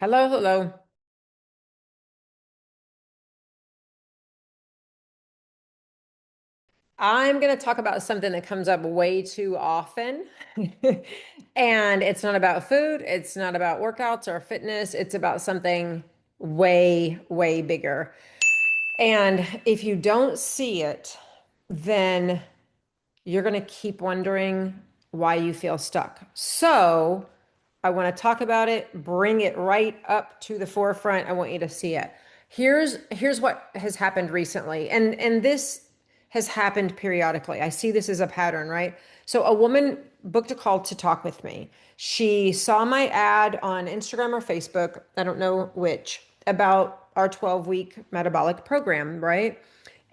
Hello, hello. I'm going to talk about something that comes up way too often. And it's not about food, it's not about workouts or fitness, it's about something way, way bigger. And if you don't see it, then you're going to keep wondering why you feel stuck. So, I want to talk about it, bring it right up to the forefront. I want you to see it. Here's what has happened recently. And this has happened periodically. I see this as a pattern, right? So a woman booked a call to talk with me. She saw my ad on Instagram or Facebook, I don't know which, about our 12-week metabolic program, right?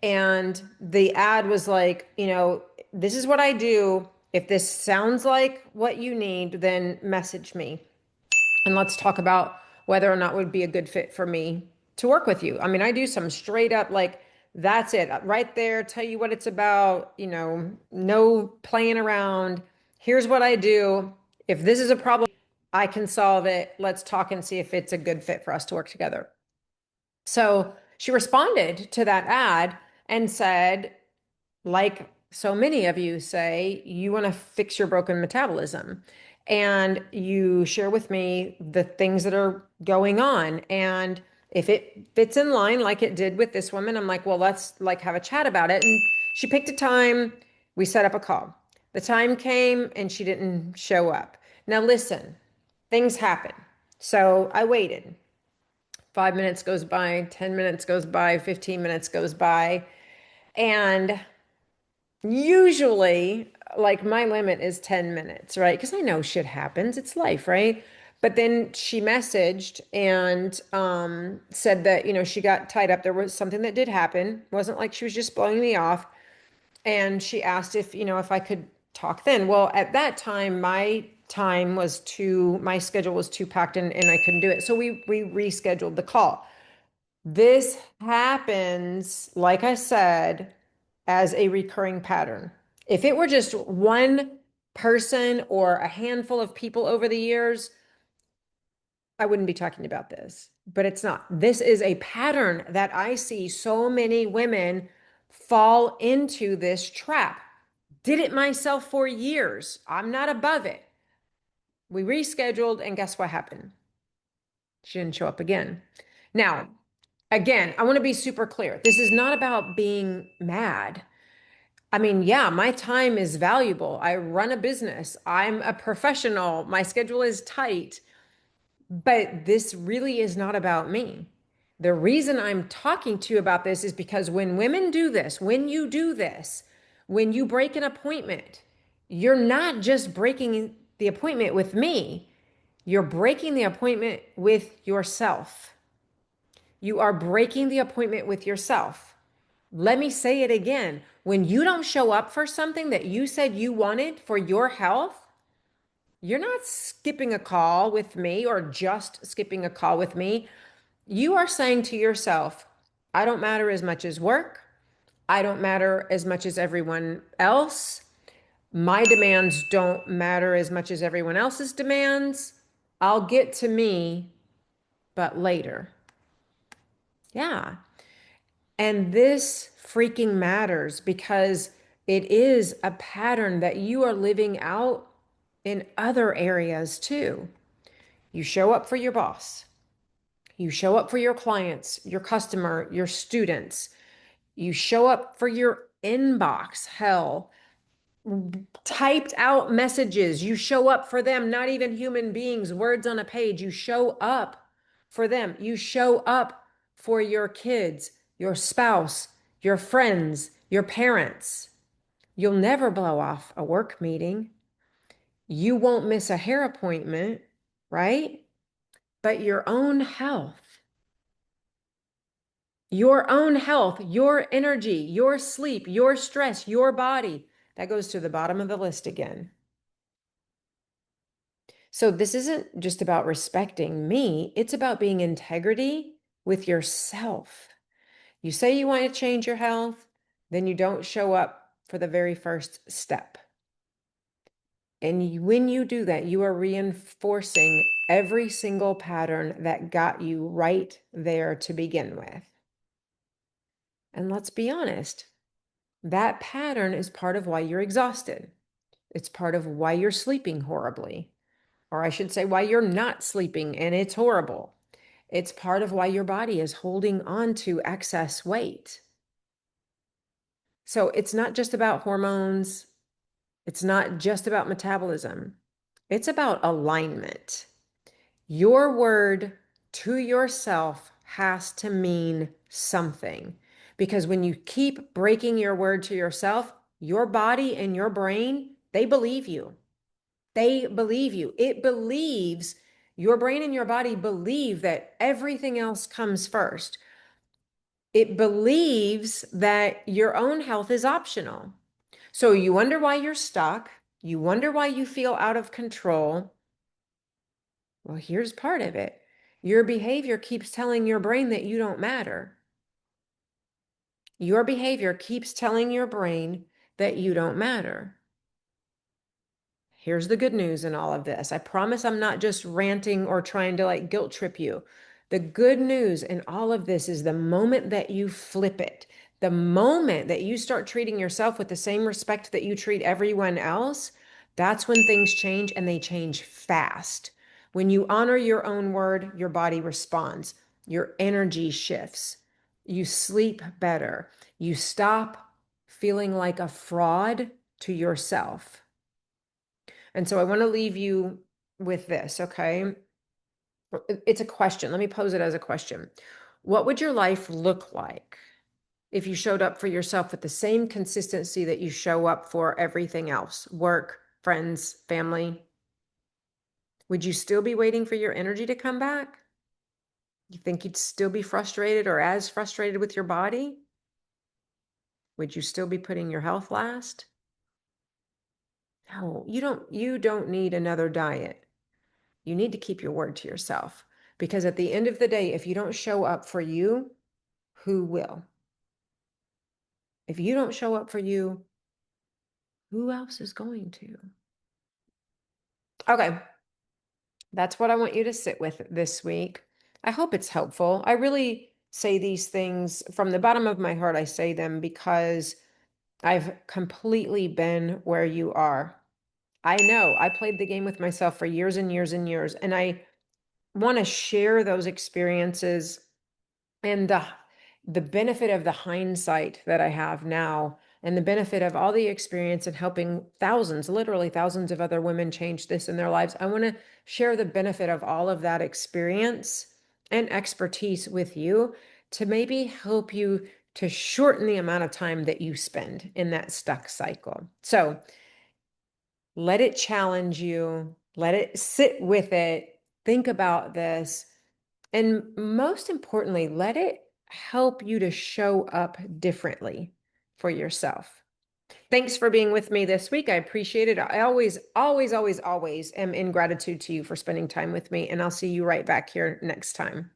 And the ad was like, this is what I do. If this sounds like what you need, then message me and let's talk about whether or not it would be a good fit for me to work with you. I mean, I do some straight up like, that's it right there, tell you what it's about, no playing around. Here's what I do. If this is a problem, I can solve it. Let's talk and see if it's a good fit for us to work together. So she responded to that ad and said, like so many of you say, you want to fix your broken metabolism. And you share with me the things that are going on. And if it fits in line like it did with this woman, I'm like, well, let's like have a chat about it. And she picked a time. We set up a call. The time came and she didn't show up. Now listen, things happen. So I waited. 5 minutes goes by, 10 minutes goes by, 15 minutes goes by. And usually, like my limit is 10 minutes, right? Because I know shit happens. It's life, right? But then she messaged and said that, she got tied up. There was something that did happen. It wasn't like she was just blowing me off. And she asked if, if I could talk then. Well, at that time, my schedule was too packed and I couldn't do it. So we rescheduled the call. This happens, like I said, as a recurring pattern. If it were just one person or a handful of people over the years, I wouldn't be talking about this, but it's not. This is a pattern that I see so many women fall into this trap. Did it myself for years. I'm not above it. We rescheduled, and guess what happened? She didn't show up again. Now, again, I want to be super clear. This is not about being mad. I mean, yeah, my time is valuable. I run a business. I'm a professional. My schedule is tight, but this really is not about me. The reason I'm talking to you about this is because when women do this, when you do this, when you break an appointment, you're not just breaking the appointment with me, you're breaking the appointment with yourself. You are breaking the appointment with yourself. Let me say it again. When you don't show up for something that you said you wanted for your health, you're not skipping a call with me or just skipping a call with me. You are saying to yourself, I don't matter as much as work. I don't matter as much as everyone else. My demands don't matter as much as everyone else's demands. I'll get to me, but later. Yeah. And this freaking matters because it is a pattern that you are living out in other areas too. You show up for your boss, you show up for your clients, your customer, your students, you show up for your inbox, hell, typed out messages. You show up for them, not even human beings, words on a page. You show up for them. You show up for your kids, your spouse, your friends, your parents. You'll never blow off a work meeting. You won't miss a hair appointment, right? But your own health, your energy, your sleep, your stress, your body, that goes to the bottom of the list again. So this isn't just about respecting me, it's about being integrity with yourself. You say you want to change your health, then you don't show up for the very first step. And when you do that, you are reinforcing every single pattern that got you right there to begin with. And let's be honest, that pattern is part of why you're exhausted. It's part of why you're sleeping horribly, or I should say, why you're not sleeping and it's horrible. It's part of why your body is holding on to excess weight. So it's not just about hormones. It's not just about metabolism. It's about alignment. Your word to yourself has to mean something. Because when you keep breaking your word to yourself, your body and your brain, they believe you. They believe you. It believes, your brain and your body believe that everything else comes first. It believes that your own health is optional. So you wonder why you're stuck. You wonder why you feel out of control. Well, here's part of it. Your behavior keeps telling your brain that you don't matter. Your behavior keeps telling your brain that you don't matter. Here's the good news in all of this. I promise I'm not just ranting or trying to like guilt trip you. The good news in all of this is the moment that you flip it, the moment that you start treating yourself with the same respect that you treat everyone else, that's when things change and they change fast. When you honor your own word, your body responds, your energy shifts, you sleep better, you stop feeling like a fraud to yourself. And so I want to leave you with this, okay? It's a question. Let me pose it as a question. What would your life look like if you showed up for yourself with the same consistency that you show up for everything else? Work, friends, family? Would you still be waiting for your energy to come back? You think you'd still be frustrated or as frustrated with your body? Would you still be putting your health last? No, you don't need another diet. You need to keep your word to yourself, because at the end of the day, if you don't show up for you, who will? If you don't show up for you, who else is going to? Okay, that's what I want you to sit with this week. I hope it's helpful. I really say these things from the bottom of my heart. I say them because I've completely been where you are. I know I played the game with myself for years and years and years, and I want to share those experiences and the benefit of the hindsight that I have now, and the benefit of all the experience in helping thousands, literally thousands of other women change this in their lives. I want to share the benefit of all of that experience and expertise with you to maybe help you to shorten the amount of time that you spend in that stuck cycle. So let it challenge you, let it sit with it, think about this. And most importantly, let it help you to show up differently for yourself. Thanks for being with me this week. I appreciate it. I always, always, always, always am in gratitude to you for spending time with me. And I'll see you right back here next time.